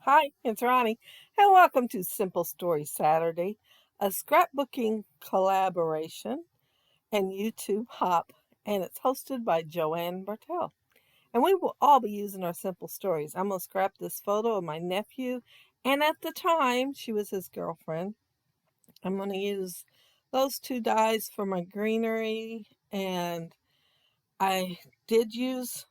Hi, it's Ronnie, and welcome to Simple Story Saturday, a scrapbooking collaboration and YouTube hop, and it's hosted by Joanne Bartel. And we will all be using our simple stories. I'm going to scrap this photo of my nephew, and at the time, she was his girlfriend. I'm going to use those two dies for my greenery, and I did use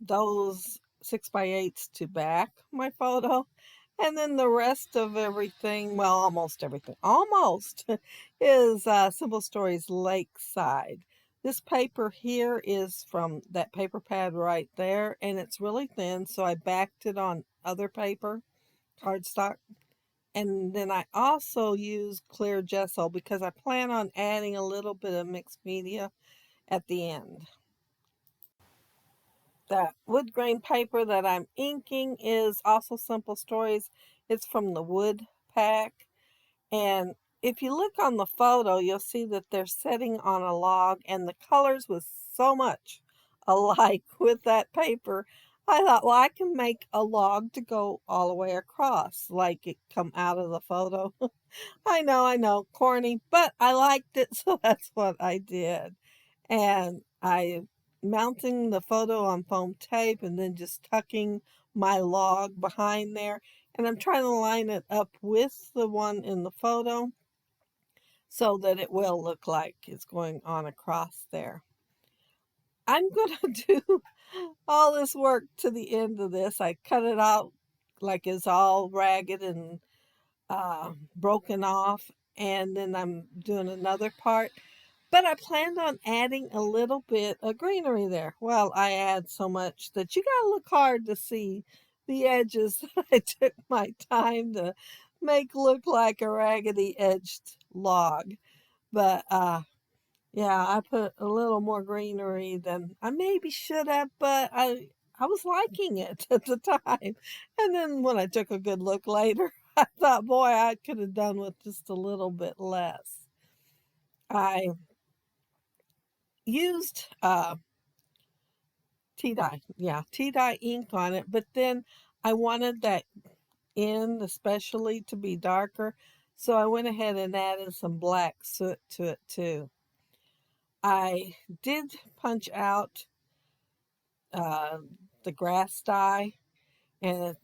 those 6x8s to back my photo. And then the rest of everything, well, almost, is Simple Stories Lakeside. This paper here is from that paper pad right there, and it's really thin, so I backed it on other paper, cardstock. And then I also use clear gesso because I plan on adding a little bit of mixed media at the end. That wood grain paper that I'm inking is also Simple Stories. It's from the wood pack. And if you look on the photo, you'll see that they're sitting on a log, and the colors was so much alike with that paper. I thought, well, I can make a log to go all the way across, like it come out of the photo. I know, corny, but I liked it, so that's what I did. And I mounting the photo on foam tape and then just tucking my log behind there. And I'm trying to line it up with the one in the photo so that it will look like it's going on across there. I'm going to do all this work to the end of this. I cut it out like it's all ragged and broken off. And then I'm doing another part. But I planned on adding a little bit of greenery there. Well, I add so much that you gotta look hard to see the edges that I took my time to make look like a raggedy edged log. But yeah, I put a little more greenery than I maybe should have, but I was liking it at the time. And then when I took a good look later, I thought, boy, I could have done with just a little bit less. I used tea dye, yeah, tea dye ink on it, but then I wanted that end especially to be darker, so I went ahead and added some black soot to it too. I did punch out uh, the grass dye, and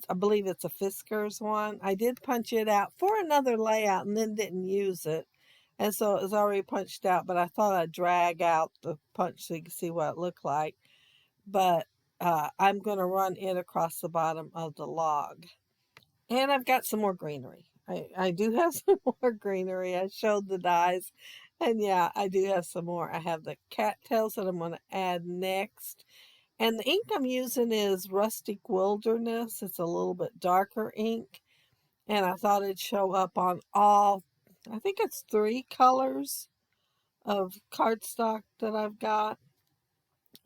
I believe it's a Fisker's one. I did punch it out for another layout and then didn't use it. And so it was already punched out, but I thought I'd drag out the punch so you can see what it looked like. But I'm going to run it across the bottom of the log. And I've got some more greenery. I do have some more greenery. I showed the dyes. And yeah, I do have some more. I have the cattails that I'm going to add next. And the ink I'm using is Rustic Wilderness. It's a little bit darker ink. And I thought it'd show up on all, I think it's 3 colors of cardstock that I've got.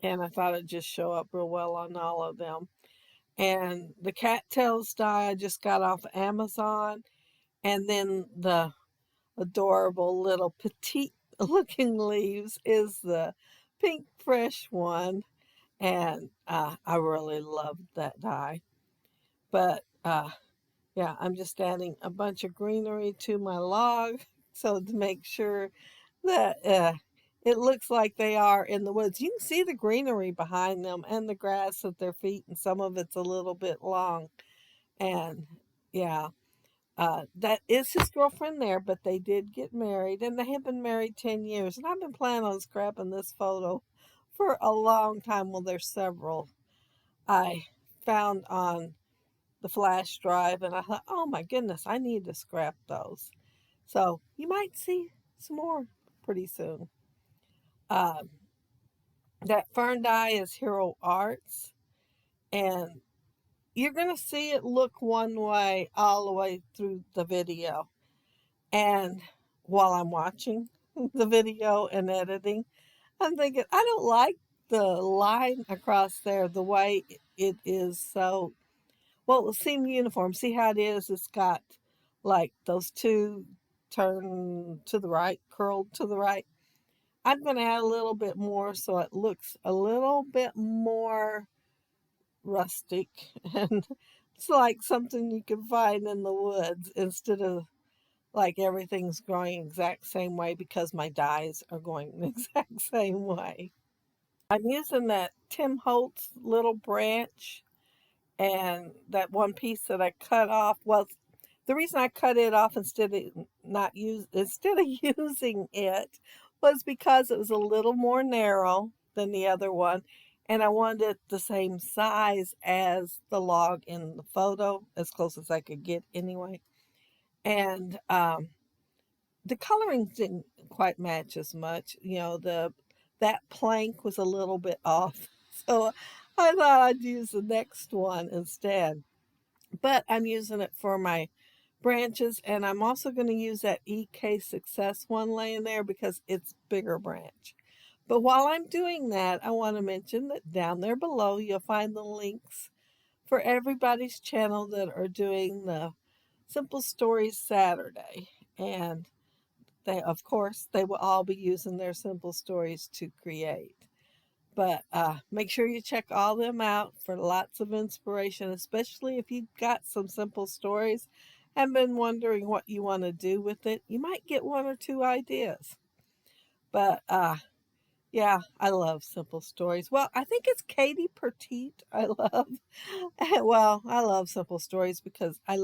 And I thought it'd just show up real well on all of them. And the cattails dye I just got off Amazon. And then the adorable little petite looking leaves is the pink fresh one. And I really loved that dye. But yeah, I'm just adding a bunch of greenery to my log so to make sure that it looks like they are in the woods. You can see the greenery behind them and the grass at their feet, and some of it's a little bit long. And yeah, that is his girlfriend there, but they did get married, and they have been married 10 years. And I've been planning on scrapping this photo for a long time. Well, there's several I found on the flash drive, and I thought, oh my goodness, I need to scrap those. So you might see some more pretty soon. Um, that fern dye is Hero Arts, and you're going to see it look one way all the way through the video. And while I'm watching the video and editing, I'm thinking, I don't like the line across there, the way it is so, well, it will seem uniform. See how it is? It's got like those two turn to the right, curled to the right. I'm going to add a little bit more so it looks a little bit more rustic and It's like something you can find in the woods instead of like everything's growing exact same way because my dyes are going the exact same way. I'm using that Tim Holtz little branch and that one piece that I cut off. Well, the reason I cut it off instead of using it was because it was a little more narrow than the other one, and I wanted it the same size as the log in the photo, as close as I could get anyway. And the coloring didn't quite match as much. The that plank was a little bit off, so I thought I'd use the next one instead. But I'm using it for my branches, and I'm also going to use that EK Success one laying there because it's bigger branch. But while I'm doing that, I want to mention that down there below you'll find the links for everybody's channel that are doing the Simple Stories Saturday. And of course, they will all be using their simple stories to create. But make sure you check all them out for lots of inspiration, especially if you've got some simple stories and been wondering what you want to do with it. You might get one or two ideas. But yeah, I love simple stories. Well, I think it's Katie Petite I love. Well, I love simple stories because I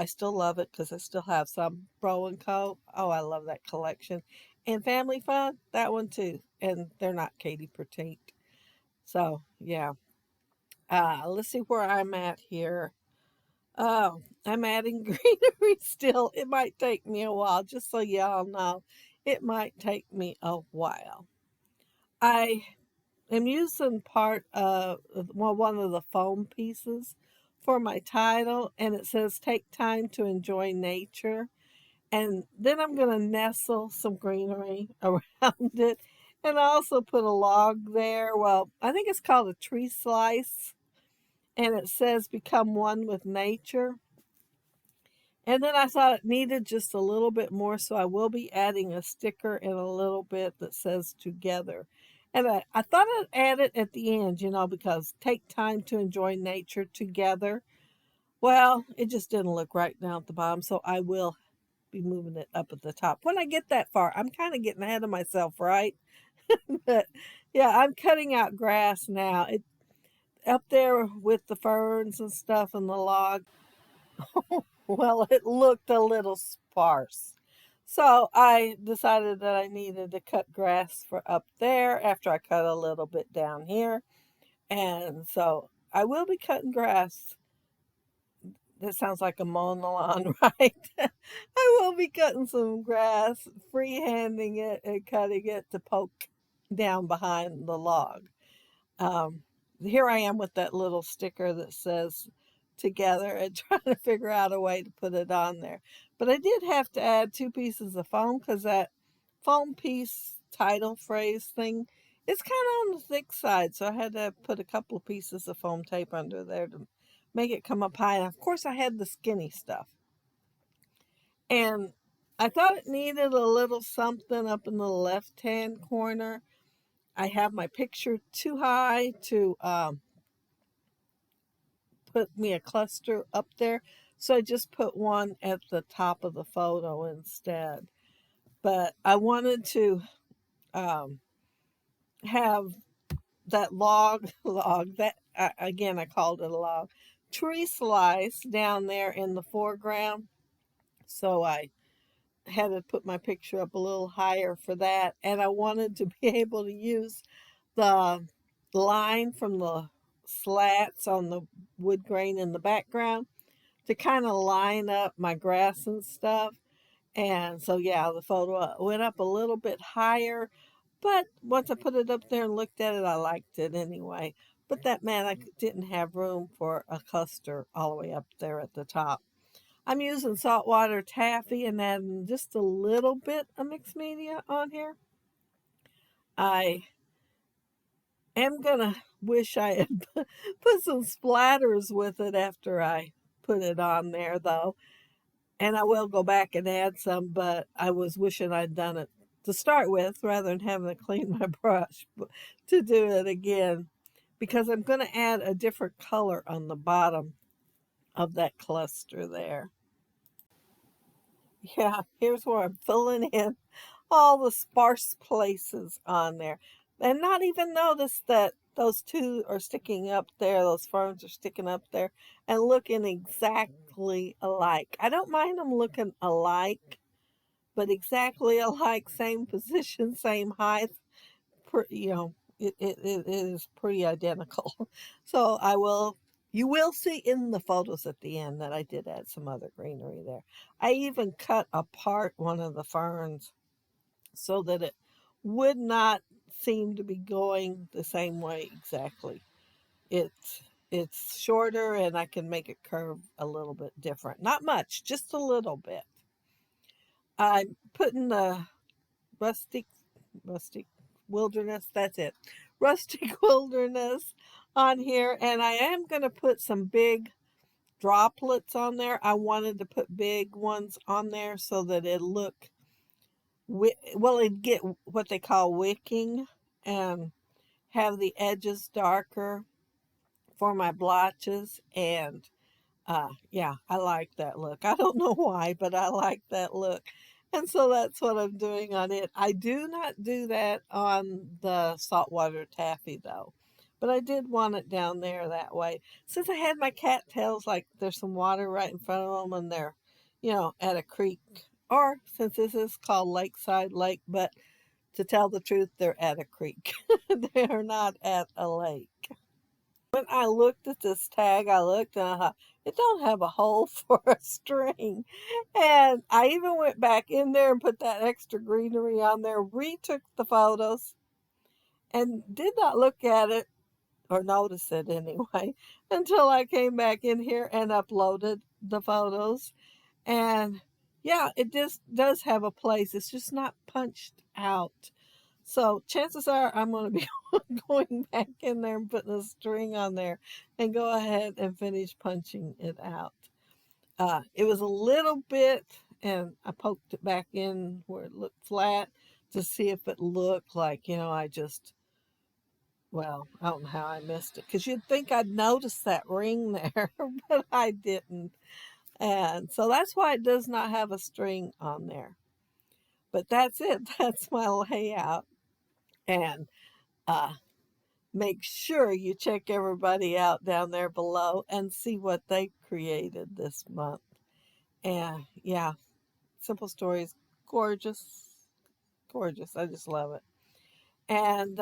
still love it because I still have some Bro and Co. Oh, I love that collection. And Family Fun, that one too. And they're not Katie Petite. So, yeah. Let's see where I'm at here. Oh, I'm adding greenery still. It might take me a while, just so y'all know. It might take me a while. I am using one of the foam pieces for my title, and it says take time to enjoy nature. And then I'm going to nestle some greenery around it. And I also put a log there. Well, I think it's called a tree slice. And it says become one with nature. And then I thought it needed just a little bit more. So I will be adding a sticker in a little bit that says together. And I thought I'd add it at the end, because take time to enjoy nature together. Well, it just didn't look right down at the bottom. So I will be moving it up at the top. When I get that far, I'm kind of getting ahead of myself, right? But yeah, I'm cutting out grass now. It up there with the ferns and stuff and the log. Well, it looked a little sparse. So I decided that I needed to cut grass for up there after I cut a little bit down here. And so I will be cutting grass. That sounds like a mowing the lawn, right? I will be cutting some grass, freehanding it, and cutting it to poke down behind the log. Um, Here I am with that little sticker that says together and trying to figure out a way to put it on there. But I did have to add two pieces of foam because that foam piece title phrase thing is kind of on the thick side. So I had to put a couple of pieces of foam tape under there to make it come up high. And of course, I had the skinny stuff. And I thought it needed a little something up in the left hand corner. I have my picture too high to put me a cluster up there. So I just put one at the top of the photo instead. But I wanted to um, have that log that again I called it a log tree slice down there in the foreground. So I had to put my picture up a little higher for that, and I wanted to be able to use the line from the slats on the wood grain in the background to kind of line up my grass and stuff. And so, yeah, the photo went up a little bit higher, but once I put it up there and looked at it, I liked it anyway. But that meant I didn't have room for a cluster all the way up there at the top. I'm using saltwater taffy and adding just a little bit of mixed media on here. I am gonna wish I had put some splatters with it after I put it on there though. And I will go back and add some, but I was wishing I'd done it to start with rather than having to clean my brush to do it again. because I'm going to add a different color on the bottom of that cluster there. Yeah, here's where I'm filling in all the sparse places on there. And not even notice that those two are sticking up there, those ferns are sticking up there and looking exactly alike. I don't mind them looking alike, but exactly alike, same position, same height, you know, it is pretty identical. So you will see in the photos at the end that I did add some other greenery there. I even cut apart one of the ferns so that it would not seem to be going the same way exactly. It's it's shorter and I can make it curve a little bit different. Not much, just a little bit. I'm putting the rustic rustic wilderness, that's it. Rustic wilderness on here, and I am going to put some big droplets on there. I wanted to put big ones on there so that it look well, it'd get what they call wicking and have the edges darker for my blotches. And yeah, I like that look. I don't know why, but I like that look. And so that's what I'm doing on it. I do not do that on the saltwater taffy though. But I did want it down there that way. Since I had my cattails, like there's some water right in front of them and they're, at a creek. Or since this is called Lakeside Lake, but to tell the truth, they're at a creek. They're not at a lake. When I looked at this tag, I looked and I thought, it don't have a hole for a string. And I even went back in there and put that extra greenery on there, retook the photos, and did not look at it or notice it anyway until I came back in here and uploaded the photos. And yeah, it just does have a place. It's just not punched out. So chances are I'm going to be going back in there and putting a string on there and go ahead and finish punching it out. It was a little bit, and I poked it back in where it looked flat to see if it looked like, well, I don't know how I missed it because you'd think I'd notice that ring there, but I didn't. And so that's why it does not have a string on there. But that's it. That's my layout. And uh, make sure you check everybody out down there below and see what they created this month. And yeah, Simple Stories, gorgeous, gorgeous. I just love it. And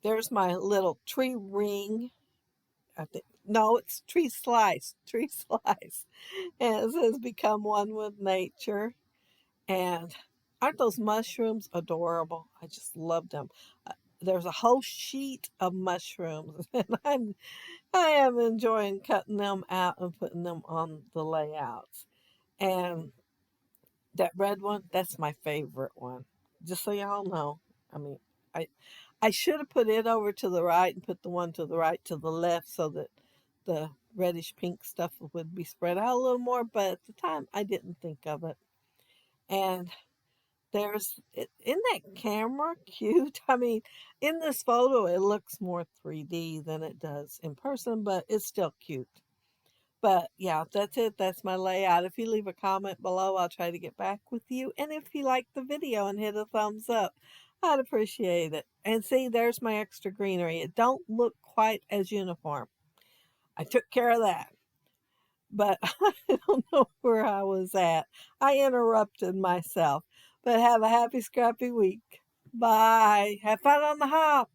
there's my little tree ring. I think no, it's tree slice, tree slice. And it says become one with nature. And aren't those mushrooms adorable? I just love them. There's a whole sheet of mushrooms, and I am enjoying cutting them out and putting them on the layouts. And that red one, that's my favorite one. Just so y'all know. I mean, I I should have put it over to the right and put the one to the right to the left so that the reddish pink stuff would be spread out a little more, but at the time I didn't think of it. And isn't that camera cute? I mean, in this photo, it looks more 3D than it does in person, but it's still cute. But yeah, that's it. That's my layout. If you leave a comment below, I'll try to get back with you. And if you like the video and hit a thumbs up, I'd appreciate it. And see, there's my extra greenery. It don't look quite as uniform. I took care of that. But I don't know where I was at. I interrupted myself. But have a happy, scrappy week. Bye. Have fun on the hop.